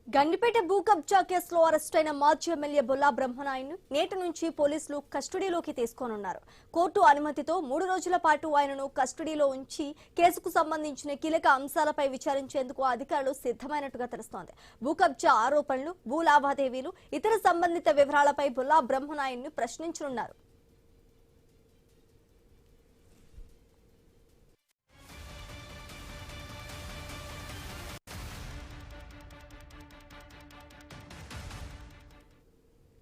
గండిపేట భూ కబ్జా కేసులో అరెస్ట్ అయిన మాజీ ఎమ్మెల్యే బొల్లా బ్రహ్మనాయుడును నేటి నుంచి పోలీసులు కస్టడీలోకి తీసుకోనున్నారు. కోర్టు అనుమతితో 3 రోజుల పాటు ఆయనను కస్టడీలో ఉంచి కేసుకు సంబంధించిన కీలక అంశాలపై విచారించేందుకు అధికారులు సిద్ధమైనట్టుగా తెలుస్తోంది. భూ కబ్జా ఆరోపణలు, భూ లావాదేవీలు, ఇతర సంబంధిత వివరాలపై బొల్లా బ్రహ్మనాయుడును ప్రశ్నించనున్నారు.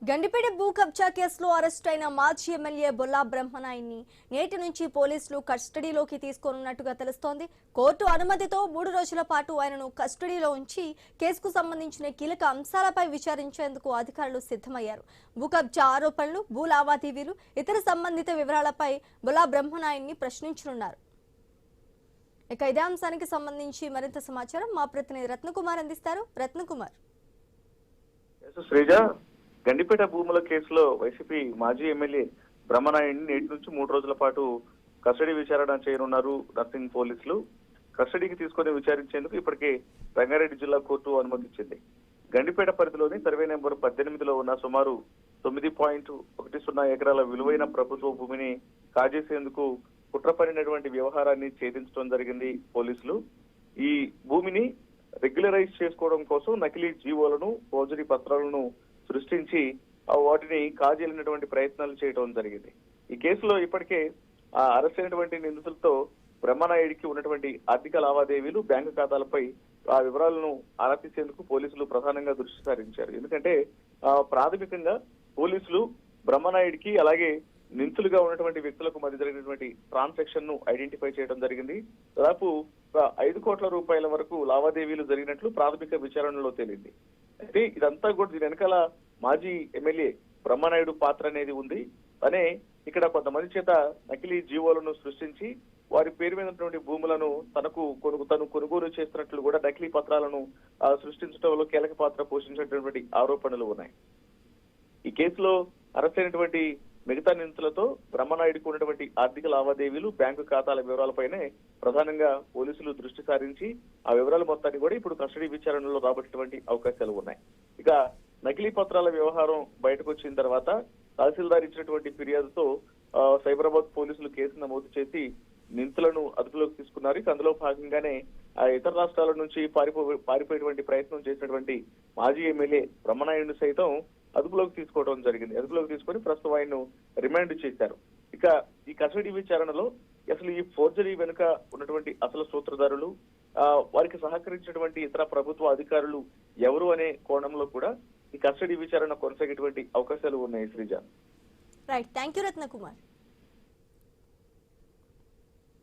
గండిపేట భూ కబ్జా కేసులో అరెస్ట్ అయిన మాజీ ఎమ్మెల్యే బొల్లా బ్రహ్మనాయుడిని నేటి నుంచి పోలీసులు కస్టడీలోకి తీసుకోనున్నట్టుగా తెలుస్తోంది. కోర్టు అనుమతితో 3 రోజుల పాటు ఆయనను కస్టడీలో ఉంచి కేసుకు సంబంధించిన కీలక అంశాలపై విచారించేందుకు అధికారులు సిద్ధమయ్యారు. భూ కబ్జా ఆరోపణలు, భూ లావాదేవీలు, ఇతర సంబంధిత వివరాలపై బొల్లా బ్రహ్మనాయుడిని ప్రశ్నించనున్నారు. ఇక ఇదే అంశానికి సంబంధించి మరింత సమాచారం మా ప్రతినిధి రత్నకుమార్ అందిస్తారు. రత్నకుమార్. గండిపేట భూముల కేసులో వైసీపీ మాజీ ఎమ్మెల్యే బ్రహ్మనాయుడిని నేటి నుంచి 3 రోజుల పాటు కస్టడీ విచారణ చేయనున్నారు నర్సింగ్ పోలీసులు. కస్టడీకి తీసుకుని విచారించేందుకు ఇప్పటికే రంగారెడ్డి జిల్లా కోర్టు అనుమతించింది. గండిపేట పరిధిలోని సర్వే నెంబర్ 18లో ఉన్న సుమారు 9.10 ఎకరాల విలువైన ప్రభుత్వ భూమిని కాజేసేందుకు కుట్రపడినటువంటి వ్యవహారాన్ని ఛేదించడం జరిగింది పోలీసులు. ఈ భూమిని రెగ్యులరైజ్ చేసుకోవడం కోసం నకిలీ జీవోలను, ఫోర్జరీ పత్రాలను సృష్టించి వాటిని కాజేలినటువంటి ప్రయత్నాలు చేయడం జరిగింది. ఈ కేసులో ఇప్పటికే అరెస్ట్ అయినటువంటి నిందితులతో బ్రహ్మనాయుడికి ఉన్నటువంటి ఆర్థిక లావాదేవీలు, బ్యాంకు ఖాతాలపై ఆ వివరాలను ఆరా తీసేందుకు పోలీసులు ప్రధానంగా దృష్టి సారించారు. ఎందుకంటే ప్రాథమికంగా పోలీసులు బ్రహ్మనాయుడికి అలాగే నిందితులుగా ఉన్నటువంటి వ్యక్తులకు మధ్య జరిగినటువంటి ట్రాన్సాక్షన్ ను ఐడెంటిఫై చేయడం జరిగింది. దాదాపు 5 కోట్ల రూపాయల వరకు లావాదేవీలు జరిగినట్లు ప్రాథమిక విచారణలో తేలింది. అయితే ఇదంతా కూడా దీని వెనకాల మాజీ ఎమ్మెల్యే బ్రహ్మనాయుడు పాత్ర అనేది ఉంది అనే ఇక్కడ కొంతమంది చేత నకిలీ జీవోలను సృష్టించి వారి పేరు మీద ఉన్నటువంటి భూములను తను కొనుగోలు చేస్తున్నట్లు కూడా నకిలీ పత్రాలను సృష్టించడంలో కీలక పాత్ర పోషించినటువంటి ఆరోపణలు ఉన్నాయి. ఈ కేసులో అరెస్ట్ అయినటువంటి మిగతా నిందితులతో బ్రహ్మనాయుడికి ఉన్నటువంటి ఆర్థిక లావాదేవీలు, బ్యాంకు ఖాతాల వివరాలపైనే ప్రధానంగా పోలీసులు దృష్టి సారించి ఆ వివరాల మొత్తాన్ని కూడా ఇప్పుడు కస్టడీ విచారణలో రాబట్టేటువంటి అవకాశాలు ఉన్నాయి. ఇక నకిలీ పత్రాల వ్యవహారం బయటకు వచ్చిన తర్వాత తహసీల్దార్ ఇచ్చినటువంటి ఫిర్యాదుతో సైబరాబాద్ పోలీసులు కేసు నమోదు చేసి నిందితులను అదుపులోకి తీసుకున్నారు. అందులో భాగంగానే ఇతర రాష్ట్రాల నుంచి పారిపోయేటువంటి ప్రయత్నం చేసినటువంటి మాజీ ఎమ్మెల్యే బ్రహ్మనాయుడిని సైతం అదుపులోకి తీసుకోవడం జరిగింది. అదుపులోకి తీసుకొని ప్రస్తుతం ఆయన్ను రిమాండ్ చేశారు. ఇక ఈ కస్టడీ విచారణలో అసలు ఈ ఫోర్జరీ వెనుక ఉన్నటువంటి అసలు సూత్రధారులు, వారికి సహకరించినటువంటి ఇతర ప్రభుత్వ అధికారులు ఎవరు అనే కోణంలో కూడా ఈ కస్టడీ విచారణ కొనసాగేటువంటి అవకాశాలు ఉన్నాయి. Sreeja. Right, thank you Ratnakumar.